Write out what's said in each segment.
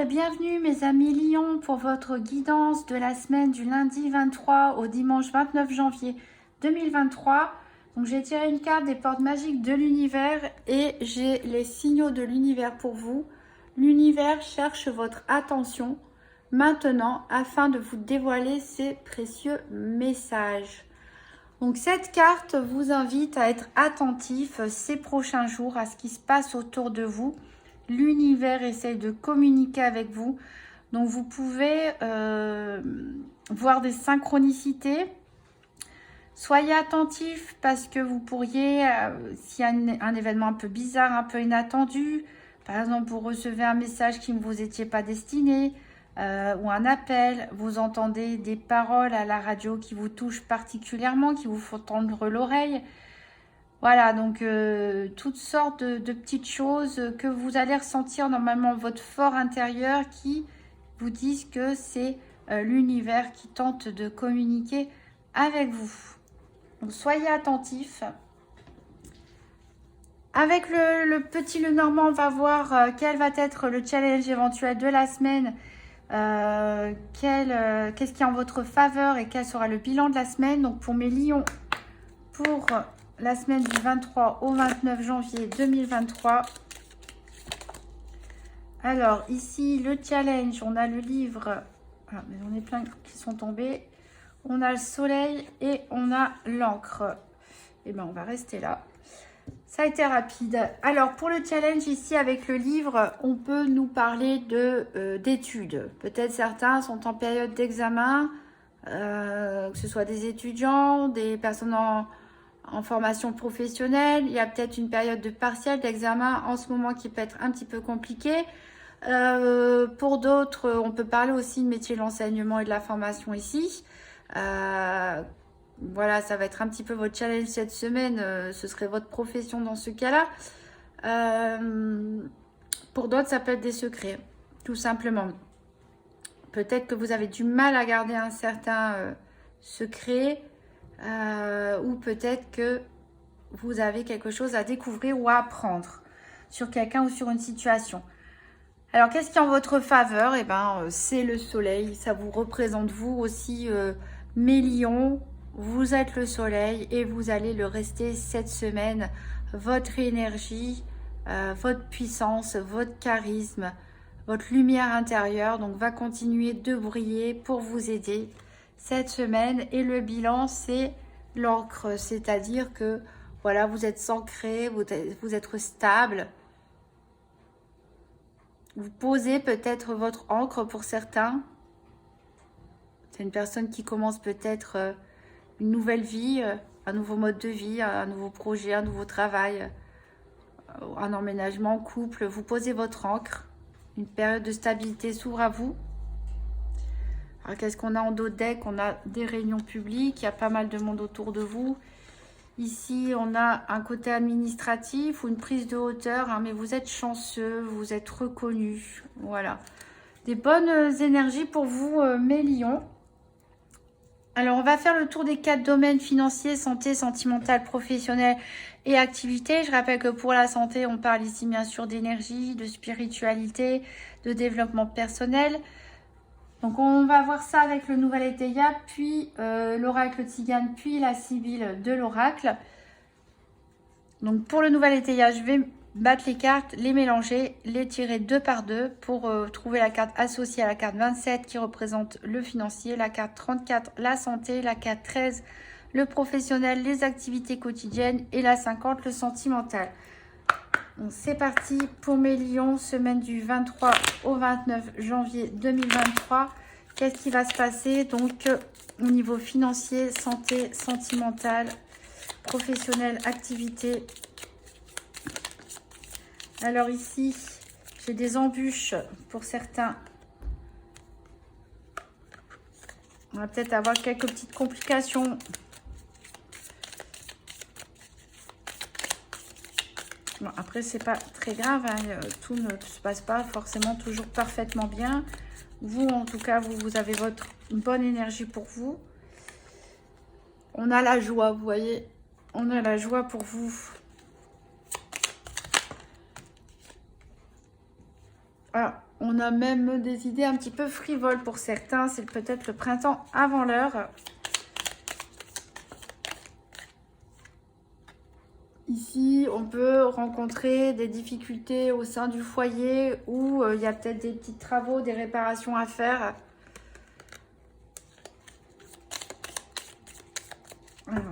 et bienvenue mes amis Lion pour votre guidance de la semaine du lundi 23 au dimanche 29 janvier 2023. Donc j'ai tiré une carte des portes magiques de l'univers et j'ai les signaux de l'univers pour vous. L'univers cherche votre attention maintenant afin de vous dévoiler ses précieux messages. Donc cette carte vous invite à être attentif ces prochains jours à ce qui se passe autour de vous. L'univers essaye de communiquer avec vous. Donc vous pouvez voir des synchronicités. Soyez attentifs parce que vous pourriez, s'il y a un événement un peu bizarre, un peu inattendu, par exemple vous recevez un message qui ne vous était pas destiné, ou un appel, vous entendez des paroles à la radio qui vous touchent particulièrement, qui vous font tendre l'oreille. Voilà, donc toutes sortes de petites choses que vous allez ressentir normalement votre fort intérieur qui vous disent que c'est l'univers qui tente de communiquer avec vous. Donc soyez attentifs. Avec le petit Lenormand, on va voir quel va être le challenge éventuel de la semaine. Qu'est-ce qui est en votre faveur et quel sera le bilan de la semaine. Donc pour mes lions, pour la semaine du 23 au 29 janvier 2023. Alors ici le challenge, on a le livre, mais on est plein qui sont tombés. On a le soleil et on a l'encre. Et ben on va rester là. Ça a été rapide. Alors pour le challenge ici avec le livre, on peut nous parler d'études. Peut-être certains sont en période d'examen, que ce soit des étudiants, des personnes en formation professionnelle. Il y a peut-être une période de partiel d'examen en ce moment qui peut être un petit peu compliquée. Pour d'autres, on peut parler aussi de métier de l'enseignement et de la formation ici. Voilà, ça va être un petit peu votre challenge cette semaine. Ce serait votre profession dans ce cas-là. Pour d'autres, ça peut être des secrets, tout simplement. Peut-être que vous avez du mal à garder un certain secret. Ou peut-être que vous avez quelque chose à découvrir ou à apprendre sur quelqu'un ou sur une situation. Alors, qu'est-ce qui est en votre faveur? Eh ben, c'est le soleil. Ça vous représente vous aussi, mes lions. Vous êtes le soleil et vous allez le rester cette semaine. Votre énergie, votre puissance, votre charisme, votre lumière intérieure donc va continuer de briller pour vous aider cette semaine. Et le bilan, c'est l'encre, c'est-à-dire que voilà, vous êtes ancré, vous êtes stable. Vous posez peut-être votre encre pour certains. C'est une personne qui commence peut-être une nouvelle vie, un nouveau mode de vie, un nouveau projet, un nouveau travail, un emménagement, couple. Vous posez votre encre. Une période de stabilité s'ouvre à vous. Alors, qu'est-ce qu'on a en dos de deck? On a des réunions publiques, il y a pas mal de monde autour de vous. Ici, on a un côté administratif ou une prise de hauteur, hein, mais vous êtes chanceux, vous êtes reconnu. Voilà. Des bonnes énergies pour vous, mes lions. Alors, on va faire le tour des 4 domaines financiers, santé, sentimentale, professionnelle et activité. Je rappelle que pour la santé, on parle ici bien sûr d'énergie, de spiritualité, de développement personnel. Donc, on va voir ça avec le nouvel étayat, puis l'oracle Tzigane, puis la sibylle de l'oracle. Donc, pour le nouvel étayat, je vais battre les cartes, les mélanger, les tirer 2 par 2 pour trouver la carte associée à la carte 27 qui représente le financier, la carte 34, la santé, la carte 13, le professionnel, les activités quotidiennes et la 50, le sentimental. Donc c'est parti pour mes lions, semaine du 23 au 29 janvier 2023. Qu'est-ce qui va se passer donc au niveau financier, santé, sentimental, professionnel, activité? Alors ici, j'ai des embûches pour certains. On va peut-être avoir quelques petites complications. Bon, après, c'est pas très grave, hein, tout ne se passe pas forcément toujours parfaitement bien. Vous, en tout cas, vous avez votre bonne énergie pour vous. On a la joie, vous voyez. On a la joie pour vous. Alors, On a même des idées un petit peu frivoles pour certains. C'est peut-être le printemps avant l'heure. Ici, on peut rencontrer des difficultés au sein du foyer où il y a peut-être des petits travaux, des réparations à faire. Alors.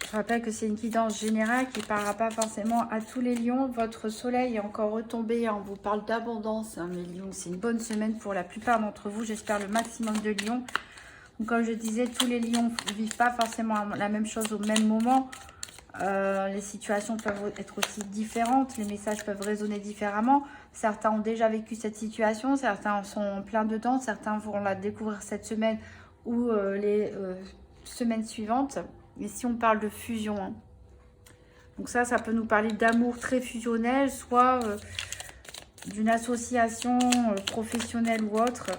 Je rappelle que c'est une guidance générale qui ne parlera pas forcément à tous les lions. Votre soleil est encore retombé. On vous parle d'abondance, hein, mes lions. C'est une bonne semaine pour la plupart d'entre vous. J'espère le maximum de lions. Donc, comme je disais, tous les lions ne vivent pas forcément la même chose au même moment. Les situations peuvent être aussi différentes. Les messages peuvent résonner différemment. Certains ont déjà vécu cette situation. Certains en sont plein dedans. Certains vont la découvrir cette semaine ou les semaines suivantes. Et si on parle de fusion, hein. Donc ça peut nous parler d'amour très fusionnel, soit d'une association professionnelle ou autre.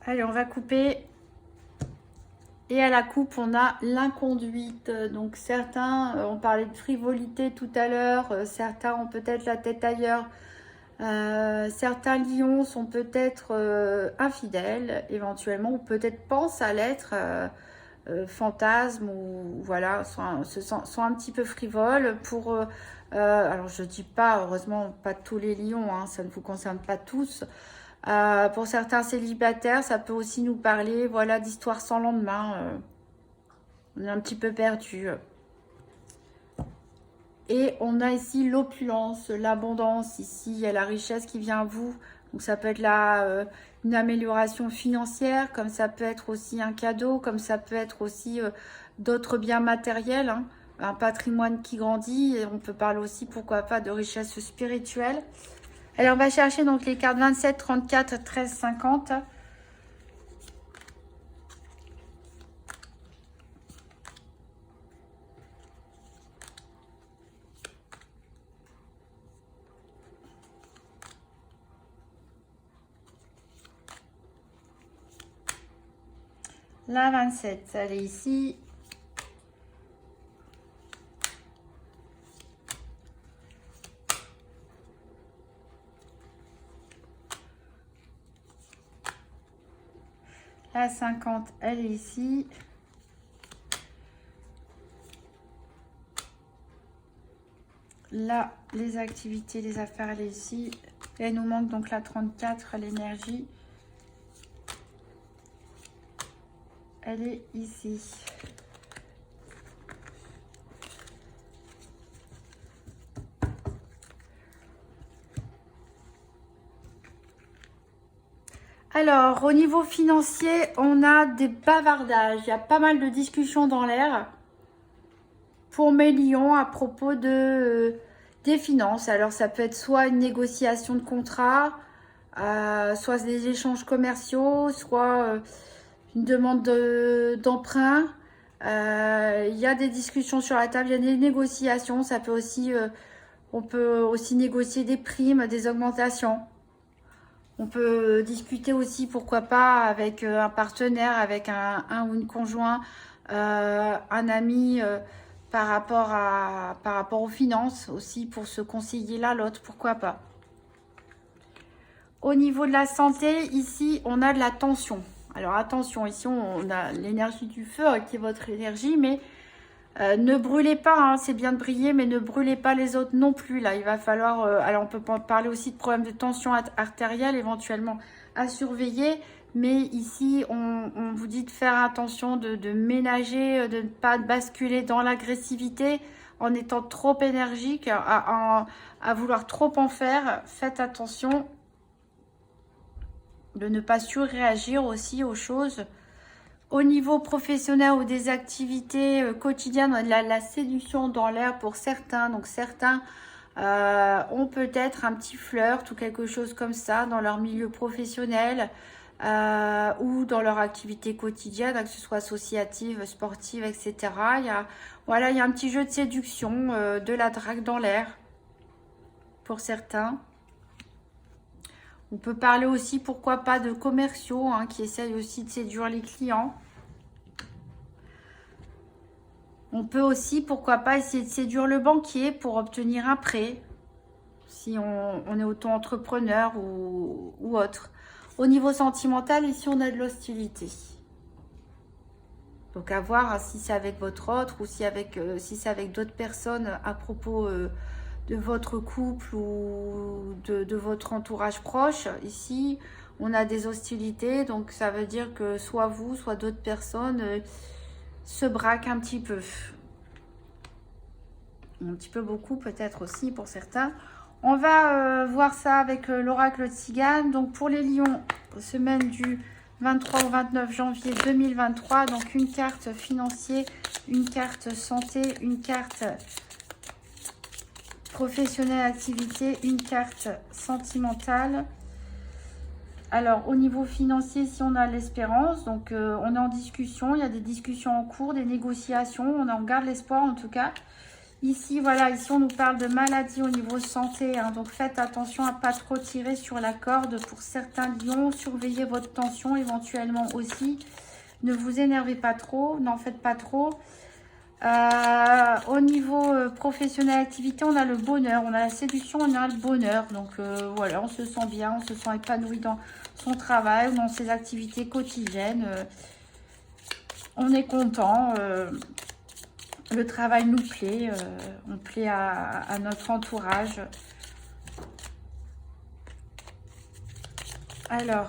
Allez, on va couper. Et à la coupe, on a l'inconduite. Donc certains ont parlé de frivolité tout à l'heure. Certains ont peut-être la tête ailleurs. Certains lions sont peut-être infidèles éventuellement, ou peut-être pensent à l'être, fantasmes, ou voilà, sont un petit peu frivoles pour alors je dis pas, heureusement pas tous les lions, hein, ça ne vous concerne pas tous. Pour certains célibataires, ça peut aussi nous parler, voilà, d'histoires sans lendemain. On est un petit peu perdu. Et on a ici l'opulence, l'abondance. Ici, il y a la richesse qui vient à vous. Donc, ça peut être une amélioration financière, comme ça peut être aussi un cadeau, comme ça peut être aussi d'autres biens matériels, hein. Un patrimoine qui grandit. Et on peut parler aussi, pourquoi pas, de richesse spirituelle. Alors, on va chercher donc les cartes 27, 34, 13, 50. La 27, elle est ici. La 50, elle est ici. Là, les activités, les affaires, elle est ici. Et il nous manque donc la 34, l'énergie. Elle est ici. Alors, au niveau financier, on a des bavardages. Il y a pas mal de discussions dans l'air pour mes lions à propos des finances. Alors, ça peut être soit une négociation de contrat, soit des échanges commerciaux, soit une demande d'emprunt. Il y a des discussions sur la table, il y a des négociations. Ça peut aussi, on peut aussi négocier des primes, des augmentations. On peut discuter aussi, pourquoi pas, avec un partenaire, avec un ou une conjoint, un ami, par rapport aux finances aussi, pour se conseiller l'un l'autre, pourquoi pas. Au niveau de la santé, ici, on a de la tension. Alors attention, ici, on a l'énergie du feu, qui est votre énergie, mais ne brûlez pas, hein, c'est bien de briller, mais ne brûlez pas les autres non plus. Là, il va falloir... alors, on peut parler aussi de problèmes de tension artérielle, éventuellement à surveiller. Mais ici, on vous dit de faire attention, de ménager, de ne pas basculer dans l'agressivité en étant trop énergique, à vouloir trop en faire. Faites attention de ne pas surréagir aussi aux choses. Au niveau professionnel ou des activités quotidiennes, on a la séduction dans l'air pour certains. Donc certains ont peut-être un petit flirt ou quelque chose comme ça dans leur milieu professionnel ou dans leur activité quotidienne, que ce soit associative, sportive, etc. Il y a un petit jeu de séduction, de la drague dans l'air pour certains. On peut parler aussi, pourquoi pas, de commerciaux hein, qui essayent aussi de séduire les clients. On peut aussi, pourquoi pas, essayer de séduire le banquier pour obtenir un prêt, si on est auto-entrepreneur ou autre. Au niveau sentimental, ici, on a de l'hostilité. Donc, à voir si c'est avec votre autre ou si c'est avec d'autres personnes à propos de votre couple ou de votre entourage proche. Ici, on a des hostilités. Donc, ça veut dire que soit vous, soit d'autres personnes se braquent un petit peu. Un petit peu beaucoup peut-être aussi pour certains. On va voir ça avec l'oracle Tzigane. Donc pour les lions, semaine du 23 au 29 janvier 2023. Donc une carte financier, une carte santé, une carte professionnelle activité, une carte sentimentale. Alors au niveau financier, si on a l'espérance, donc on est en discussion, il y a des discussions en cours, des négociations, on garde l'espoir en tout cas. Ici, voilà, ici on nous parle de maladie au niveau santé, hein, donc faites attention à ne pas trop tirer sur la corde pour certains lions, surveillez votre tension éventuellement aussi, ne vous énervez pas trop, n'en faites pas trop. Au niveau professionnel, activité, on a le bonheur, on a la séduction, on a le bonheur, donc voilà, on se sent bien, on se sent épanoui dans son travail ou dans ses activités quotidiennes, on est content. Le travail nous plaît, on plaît à notre entourage. Alors,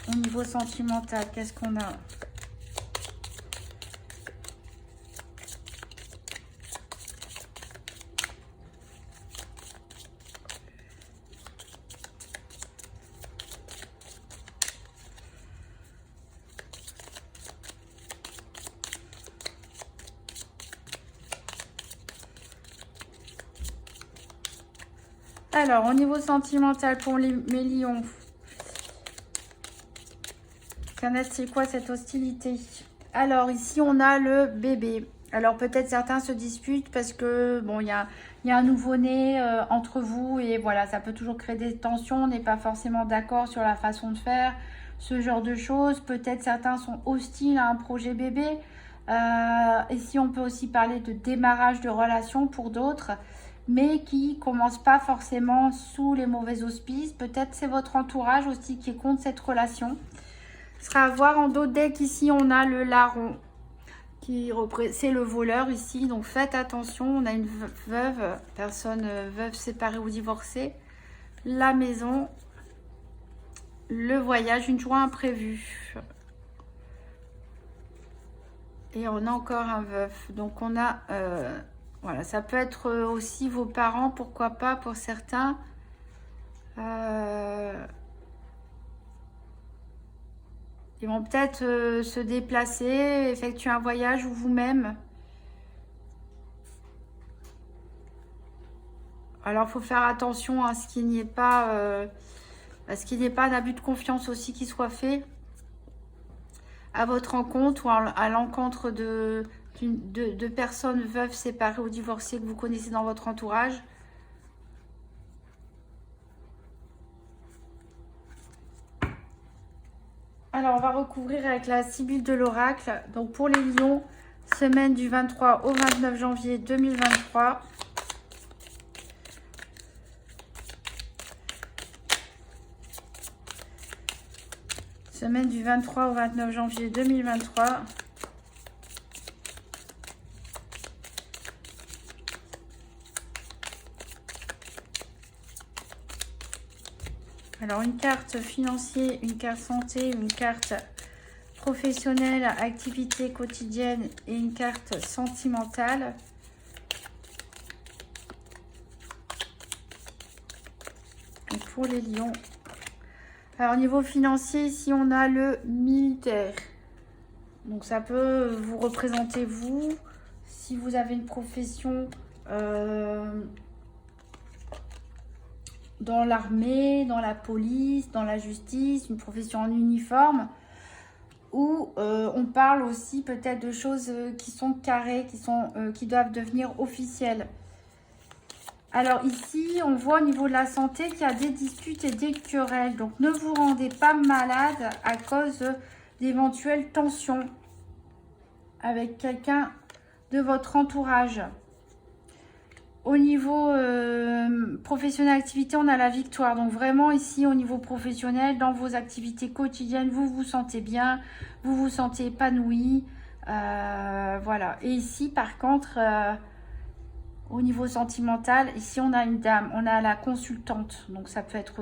au niveau sentimental, qu'est-ce qu'on a? Alors, au niveau sentimental pour mes lions, c'est quoi cette hostilité? Alors, ici, on a le bébé. Alors, peut-être certains se disputent parce que, bon, il y a un nouveau-né entre vous et voilà, ça peut toujours créer des tensions. On n'est pas forcément d'accord sur la façon de faire, ce genre de choses. Peut-être certains sont hostiles à un projet bébé. Ici, on peut aussi parler de démarrage de relation pour d'autres, mais qui ne commencent pas forcément sous les mauvais auspices. Peut-être c'est votre entourage aussi qui est contre cette relation. Ce sera à voir en d'autres decks. Ici, on a le larron, c'est le voleur ici. Donc, faites attention. On a une veuve, personne veuve séparée ou divorcée. La maison, le voyage, une joie imprévue. Et on a encore un veuf. Donc, on a... voilà, ça peut être aussi vos parents, pourquoi pas pour certains. Ils vont peut-être se déplacer, effectuer un voyage ou vous-même. Alors, il faut faire attention à ce qu'il n'y ait pas, d'abus de confiance aussi qui soit fait à votre rencontre ou à l'encontre de personnes veuves, séparées ou divorcées que vous connaissez dans votre entourage. Alors, on va recouvrir avec la Sibylle de l'oracle. Donc, pour les lions, semaine du 23 au 29 janvier 2023. Semaine du 23 au 29 janvier 2023. Alors, une carte financière, une carte santé, une carte professionnelle, activité quotidienne et une carte sentimentale. Et pour les lions. Alors, au niveau financier, ici, on a le militaire. Donc, ça peut vous représenter, vous, si vous avez une profession dans l'armée, dans la police, dans la justice, une profession en uniforme, où on parle aussi peut-être de choses qui sont carrées, qui doivent devenir officielles. Alors ici, on voit au niveau de la santé qu'il y a des disputes et des querelles. Donc ne vous rendez pas malade à cause d'éventuelles tensions avec quelqu'un de votre entourage. Au niveau professionnel, activité, on a la victoire. Donc vraiment ici, au niveau professionnel, dans vos activités quotidiennes, vous vous sentez bien, vous vous sentez épanoui. Voilà. Et ici, par contre, au niveau sentimental, ici, on a une dame, on a la consultante. Donc ça peut être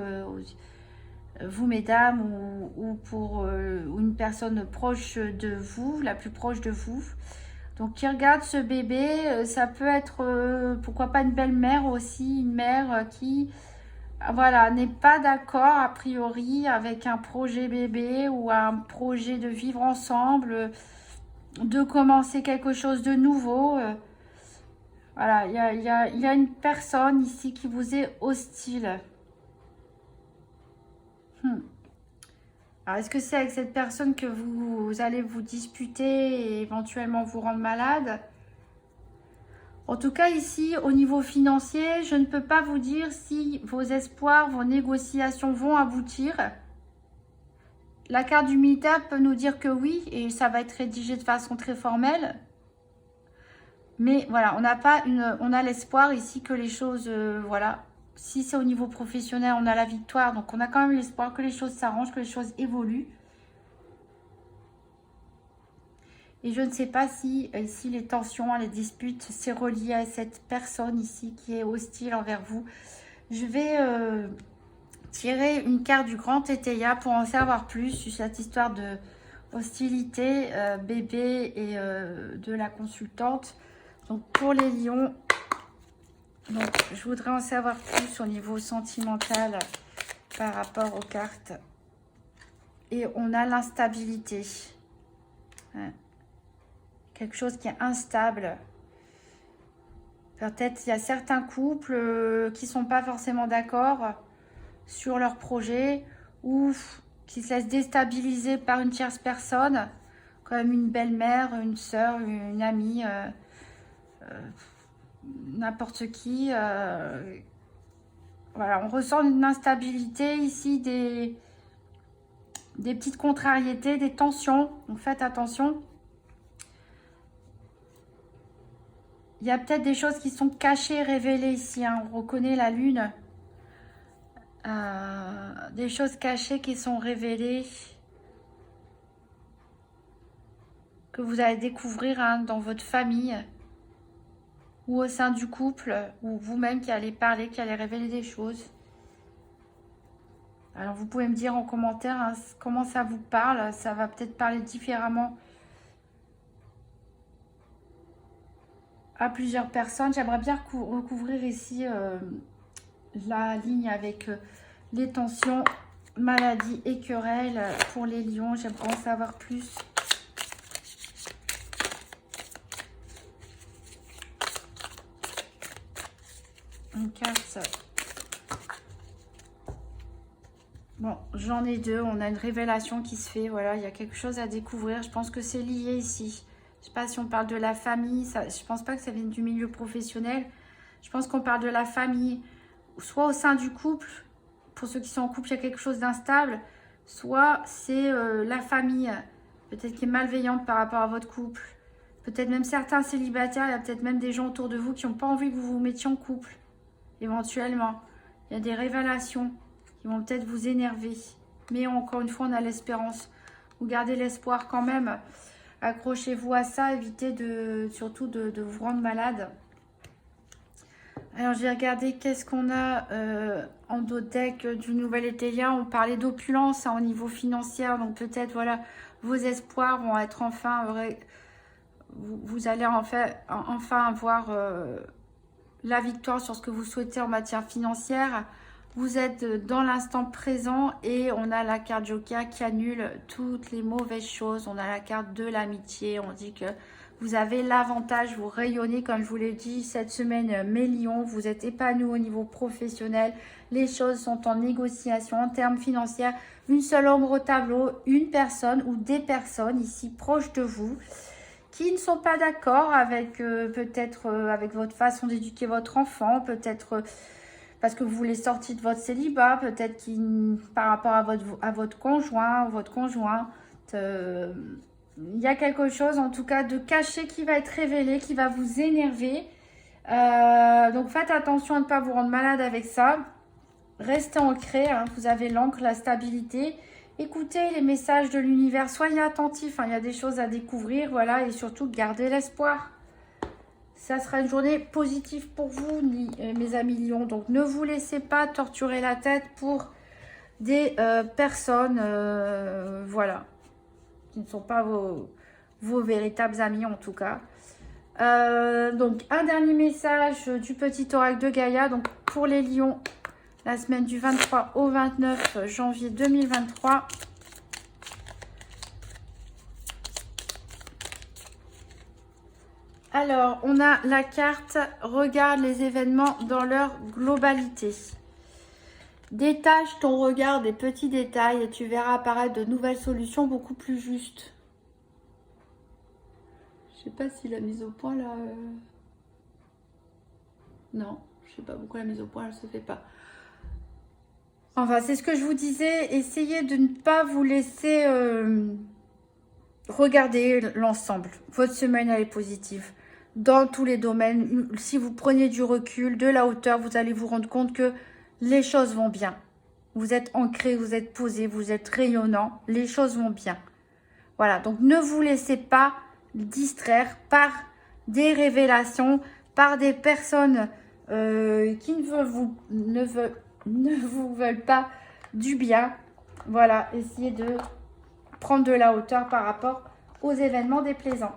vous, mesdames, ou pour une personne proche de vous, la plus proche de vous. Donc, qui regarde ce bébé, ça peut être, pourquoi pas une belle-mère aussi, une mère qui, voilà, n'est pas d'accord a priori avec un projet bébé ou un projet de vivre ensemble, de commencer quelque chose de nouveau. Voilà, il y a une personne ici qui vous est hostile. Alors, est-ce que c'est avec cette personne que vous allez vous disputer et éventuellement vous rendre malade? En tout cas, ici, au niveau financier, je ne peux pas vous dire si vos espoirs, vos négociations vont aboutir. La carte du militaire peut nous dire que oui, et ça va être rédigé de façon très formelle. Mais voilà, on a l'espoir ici que les choses, voilà. Si c'est au niveau professionnel, on a la victoire. Donc, on a quand même l'espoir que les choses s'arrangent, que les choses évoluent. Et je ne sais pas si ici les tensions, les disputes, c'est relié à cette personne ici qui est hostile envers vous. Je vais tirer une carte du grand Tétéia pour en savoir plus sur cette histoire de hostilité, bébé et de la consultante. Donc pour les lions, donc, je voudrais en savoir plus au niveau sentimental par rapport aux cartes. Et on a l'instabilité. Ouais. Quelque chose qui est instable. Peut-être il y a certains couples qui ne sont pas forcément d'accord sur leur projet ou qui se laissent déstabiliser par une tierce personne, comme une belle-mère, une sœur, une amie, n'importe qui. Voilà, on ressent une instabilité ici, des petites contrariétés, des tensions. Donc faites attention. Il y a peut-être des choses qui sont cachées, révélées ici. Hein. On reconnaît la lune. Des choses cachées qui sont révélées. Que vous allez découvrir hein, dans votre famille. Ou au sein du couple. Ou vous-même qui allez parler, qui allez révéler des choses. Alors vous pouvez me dire en commentaire hein, comment ça vous parle. Ça va peut-être parler différemment à plusieurs personnes. J'aimerais bien recouvrir ici la ligne avec les tensions, maladies et querelles pour les lions. J'aimerais en savoir plus. Une carte. Bon, j'en ai deux. On a une révélation qui se fait. Voilà, il y a quelque chose à découvrir. Je pense que c'est lié ici. Je ne sais pas si on parle de la famille. Ça, je ne pense pas que ça vienne du milieu professionnel. Je pense qu'on parle de la famille. Soit au sein du couple. Pour ceux qui sont en couple, il y a quelque chose d'instable. Soit c'est la famille. Peut-être qui est malveillante par rapport à votre couple. Peut-être même certains célibataires. Il y a peut-être même des gens autour de vous qui n'ont pas envie que vous vous mettiez en couple. Éventuellement. Il y a des révélations qui vont peut-être vous énerver. Mais encore une fois, on a l'espérance. Vous gardez l'espoir quand même. Accrochez-vous à ça. Évitez surtout de vous rendre malade. Alors, j'ai regardé qu'est-ce qu'on a en dos deck du nouvel Tétéia. On parlait d'opulence hein, au niveau financier. Donc, peut-être, voilà, vos espoirs vont être enfin... vous allez enfin avoir la victoire sur ce que vous souhaitez en matière financière. Vous êtes dans l'instant présent et on a la carte Joker qui annule toutes les mauvaises choses. On a la carte de l'amitié. On dit que vous avez l'avantage, vous rayonnez comme je vous l'ai dit cette semaine, mes lions. Vous êtes épanouis au niveau professionnel. Les choses sont en négociation en termes financiers. Une seule ombre au tableau, une personne ou des personnes ici proches de vous qui ne sont pas d'accord avec peut-être avec votre façon d'éduquer votre enfant, peut-être parce que vous voulez sortir de votre célibat, peut-être par rapport à votre conjoint ou votre conjointe. Il y a quelque chose en tout cas de caché qui va être révélé, qui va vous énerver. Donc faites attention à ne pas vous rendre malade avec ça. Restez ancré, hein, vous avez l'encre, la stabilité. Écoutez les messages de l'univers, soyez attentifs, hein, il y a des choses à découvrir, voilà, et surtout gardez l'espoir. Ça sera une journée positive pour vous, mes amis lions. Donc ne vous laissez pas torturer la tête pour des personnes, voilà, qui ne sont pas vos véritables amis en tout cas. Donc un dernier message du petit oracle de Gaïa. Donc pour les lions, la semaine du 23 au 29 janvier 2023. Alors, on a la carte « Regarde les événements dans leur globalité ». Détache ton regard des petits détails et tu verras apparaître de nouvelles solutions beaucoup plus justes. Je sais pas si la mise au point là... Non, je sais pas pourquoi la mise au point elle se fait pas. Enfin, c'est ce que je vous disais, essayez de ne pas vous laisser regarder l'ensemble. Votre semaine, elle est positive. Dans tous les domaines, si vous prenez du recul, de la hauteur, vous allez vous rendre compte que les choses vont bien. Vous êtes ancré, vous êtes posé, vous êtes rayonnant, les choses vont bien. Voilà, donc ne vous laissez pas distraire par des révélations, par des personnes qui ne vous veulent pas du bien. Voilà, essayez de prendre de la hauteur par rapport aux événements déplaisants.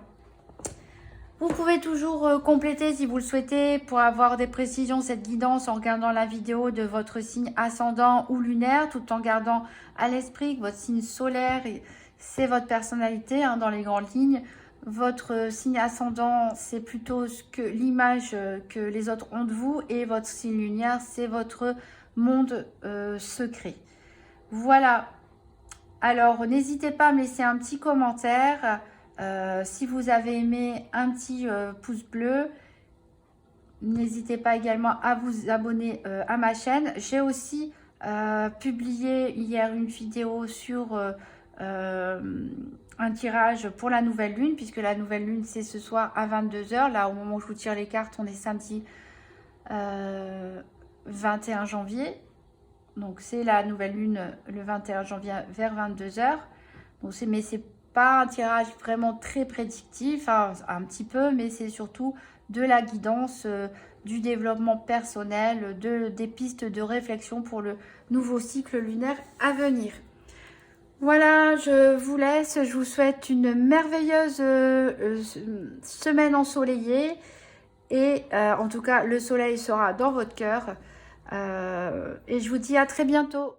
Vous pouvez toujours compléter si vous le souhaitez pour avoir des précisions, cette guidance en regardant la vidéo de votre signe ascendant ou lunaire, tout en gardant à l'esprit que votre signe solaire, c'est votre personnalité hein, dans les grandes lignes. Votre signe ascendant, c'est plutôt l'image que les autres ont de vous et votre signe lunaire, c'est votre monde secret. Voilà. Alors, n'hésitez pas à me laisser un petit commentaire. Si vous avez aimé, un petit pouce bleu. N'hésitez pas également à vous abonner à ma chaîne. J'ai aussi publié hier une vidéo sur un tirage pour la nouvelle lune, puisque la nouvelle lune c'est ce soir à 22 h. Là, au moment où je vous tire les cartes, on est samedi 21 janvier. Donc, c'est la nouvelle lune le 21 janvier vers 22 h. Donc, mais c'est pas un tirage vraiment très prédictif, hein, un petit peu, mais c'est surtout de la guidance, du développement personnel, des pistes de réflexion pour le nouveau cycle lunaire à venir. Voilà, je vous laisse, je vous souhaite une merveilleuse semaine ensoleillée et en tout cas le soleil sera dans votre cœur et je vous dis à très bientôt.